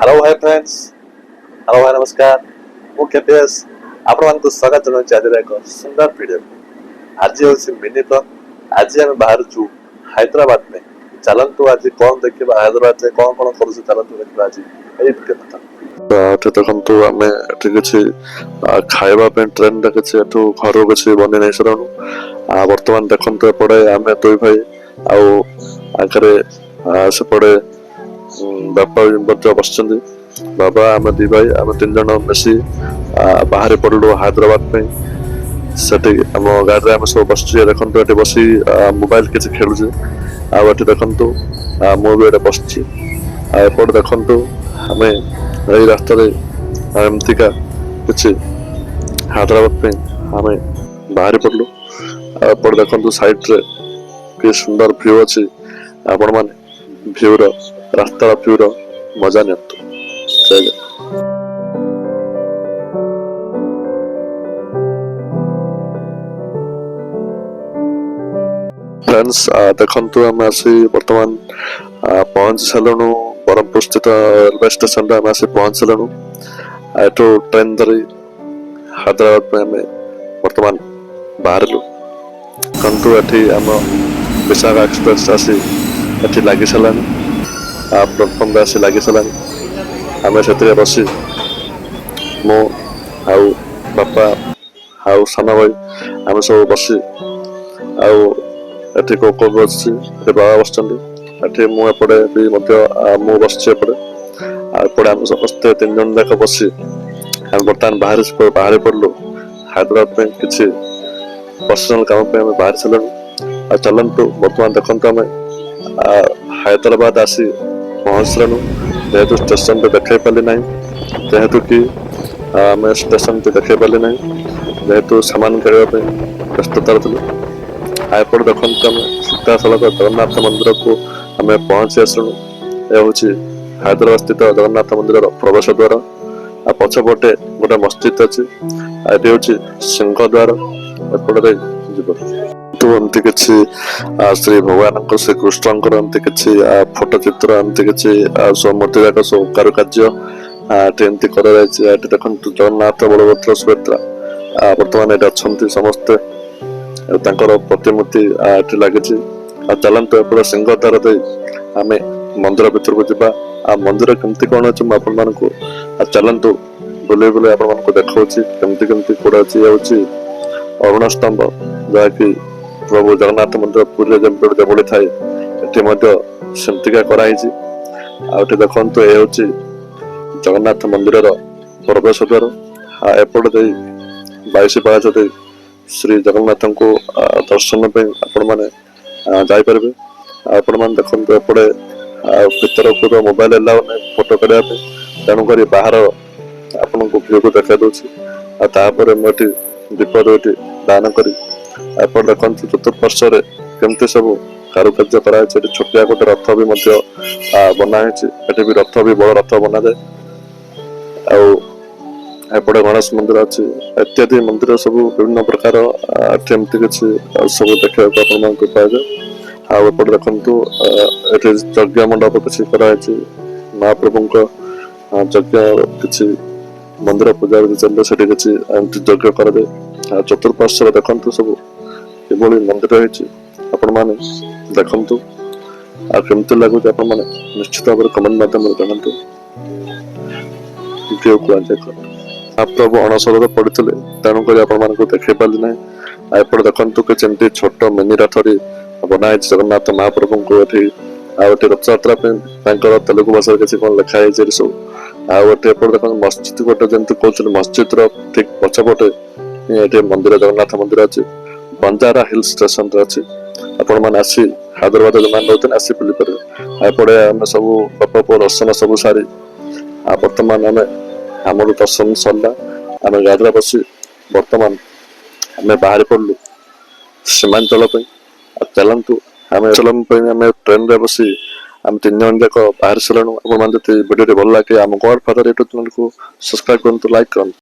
Hello hi friends, hello hi नमस्कार। ମୁଁ KPS ଆପଣମାନଙ୍କୁ ସ୍ୱାଗତ ଜଣାଉଛି ଆଜିର ଏକ ସୁନ୍ଦର ଭିଡ଼ିଓ। ଆଜି ହେଉଛି ମିନି ବ୍ଲଗ୍। ଆଜି ଆମେ ବାହାରୁଛୁ ହାଇଦ୍ରାବାଦ ପାଇଁ। ଚାଲନ୍ତୁ ଆଜି କ'ଣ ଦେଖିବା, ହାଇଦ୍ରାବାଦରେ କ'ଣ କ'ଣ କରୁଛୁ ଚାଲନ୍ତୁ ଦେଖିବା ଆଜି ଏଇ ଭିଡ଼ିଓ କଥା। ଏଠି ଦେଖନ୍ତୁ ଆମେ ଏଠି କିଛି ଖାଇବା ପାଇଁ ଟ୍ରେନରେ କିଛି ଏଠୁ ଘରୁ କିଛି ବନେଇ ନେଇ ସାରିଲୁଣୁ। ବର୍ତ୍ତମାନ ଦେଖନ୍ତୁ ଏପଟେ ଆମେ ଦୁଇ ଭାଇ ଆଉ ଆଗରେ ସେପଟେ ବାପା ମଧ୍ୟ ବସିଛନ୍ତି। ବାବା ଆମେ ଦି ଭାଇ ଆମେ ତିନି ଜଣ ମିଶି ବାହାରେ ପଡ଼ିଲୁ ହାଇଦ୍ରାବାଦ ପାଇଁ। ସେଠି ଆମ ଗାଡ଼ିରେ ଆମେ ସବୁ ବସିଛୁ। ଦେଖନ୍ତୁ ଏଠି ବସି ମୋବାଇଲ କିଛି ଖେଳୁଛି। ଆଉ ଏଠି ଦେଖନ୍ତୁ ମୁଁ ବି ଏଠି ବସିଛି। ଆଉ ଏପଟେ ଦେଖନ୍ତୁ ଆମେ ଏଇ ରାସ୍ତାରେ ଏମିତିକା କିଛି ହାଇଦ୍ରାବାଦ ପାଇଁ ଆମେ ବାହାରି ପଡ଼ିଲୁ। ଆଉ ଏପଟେ ଦେଖନ୍ତୁ ସାଇଡରେ କି ସୁନ୍ଦର ଭ୍ୟୁ ଅଛି। ଆପଣମାନେ ଭ୍ୟୁର ରାସ୍ତାର ଭ୍ୟୁର ମଜା ନିଅନ୍ତୁ। फ्रेंड्स देखंतु आम आसी वर्तमान पहुंच सारूँ ब्रह्मपुर स्थित रेलवे स्टेशन आम आसी पहुंच सारूँ। एठू ट्रेन धरी हैदराबाद में आम वर्तमान बाहरलु। कंतु एठी आम विशाखा एक्सप्रेस आसी एठी लगी सारा प्लेटफॉर्म आसी लगी सारा। आम से बसी मो आउ बापा आउ सान भाई आम सब बसी आउ एठी कोको बसछि बाबा बसचंदी। एठी मु एपटे भी मध्य मु बसछि एपटे एपटे हम समस्त तीन जन जाक बसी हम बर्तमान बाहर पड़लु हैदराबाद में किछि पर्सनल काम पे हम बाहर चलनु। चलंतु वर्तमान देखंतु हम हैदराबाद आसी पहुंचलनु। जेहेतु स्टेशन पे देखाई पाली ना, जेहेतु कि आम स्टेशन पे देखाई पाली ना, जेहेतु सामान किणवा व्यस्तता थी। एपट देखते आम सीधा सड़क जगन्नाथ मंदिर को आम पहुंची आसलु। यह हूँ हैदराबाद स्थित जगन्नाथ मंदिर प्रवेश द्वार। पछपटे गोटे मस्जिद अच्छी। ये हूँ सिंहद्वार। एपटे तो एमती किसी श्री भगवान श्री कृष्णकर एमती किसी फोटो चित्र एमती किसी सब मूर्ति जाक सब कारुकार्य एमती कर देखो जगन्नाथ बलभद्र सुभद्रा बर्तमान ये अच्छा समस्ते प्रतिमूर्ति लगी। चलते एपटे सिंहद्वार दे आम मंदिर भर को जा। मंदिर केमती कौन अच्छे मुझे चलतु बुले बुले आपको देखा केमती केमती कौड़ा अच्छी अरुण स्तंभ जहाँकि प्रभु जगन्नाथ मंदिर पुरी जबड़ी थाए सेमतिका कराई। देखो ये हूँ जगन्नाथ मंदिर प्रवेश द्वार। एपट दे 22 पाहाच दे श्री जगन्नाथ को दर्शन आपण मैंने जापर। आपण मैंने देखते एपटे भर को तो मोबाइल एलाउ ना फोटो काढ़ा तेणुक बाहर आपन को भ्यू को देखा दूसरी। मुझे दीप दान करी देखते चतुर्पार्श्व केमती सब कारुकार्य कराई। छोटिया गोटे रथ भी बनाई। भी रथ भी बड़ रथ बना जाए। एपटे गणेश मंदिर अच्छी इत्यादि मंदिर सब विभिन्न प्रकार एमती किसी सब देखा पाए। आपटे देखु ये यज्ञ मंडप किसी कराई। महाप्रभु यज्ञ किसी मंदिर पूजा चलते से किसी यज्ञ कर। चतुर्पार्श्व देखु सब किभली मंदिर आपण मैंने देखु केमती लगुच आप निश्चित भाव कमेंट माध्यम जानतु। महाप्रभु अणसर पड़ते तेणुक आपको देखी पारि ना। एपटे देखु कि छोट मिनी रथ बनाई जगन्नाथ महाप्रभु को। ये रथयात्रा तेलुगु भाषा किसी कौन लिखाई सब। आटे देखो मस्जिद गोटे जमी कहते मस्जिद ठीक पछपटे ये मंदिर जगन्नाथ मंदिर अच्छी बंजारा हिल स्टेशन अच्छी। आपण मैंने आसी हैदराबाद जो रोते आसी बुली पारे। एपटे आम सब बापा पुओ दर्शन सब सारी बर्तमान आम आम दर्शन सरला। आम गाड़ी बसी बर्तमान आम बाहर पड़लु सीमांचल। चलतु आम आम ट्रेन रे बसी आम तीन जन जाक बाहर सारूँ। आप भिडियो भल लगे आम गॉड फादर यूट्यूब चैनल को सब्सक्राइब करूँ, लाइक करूँ।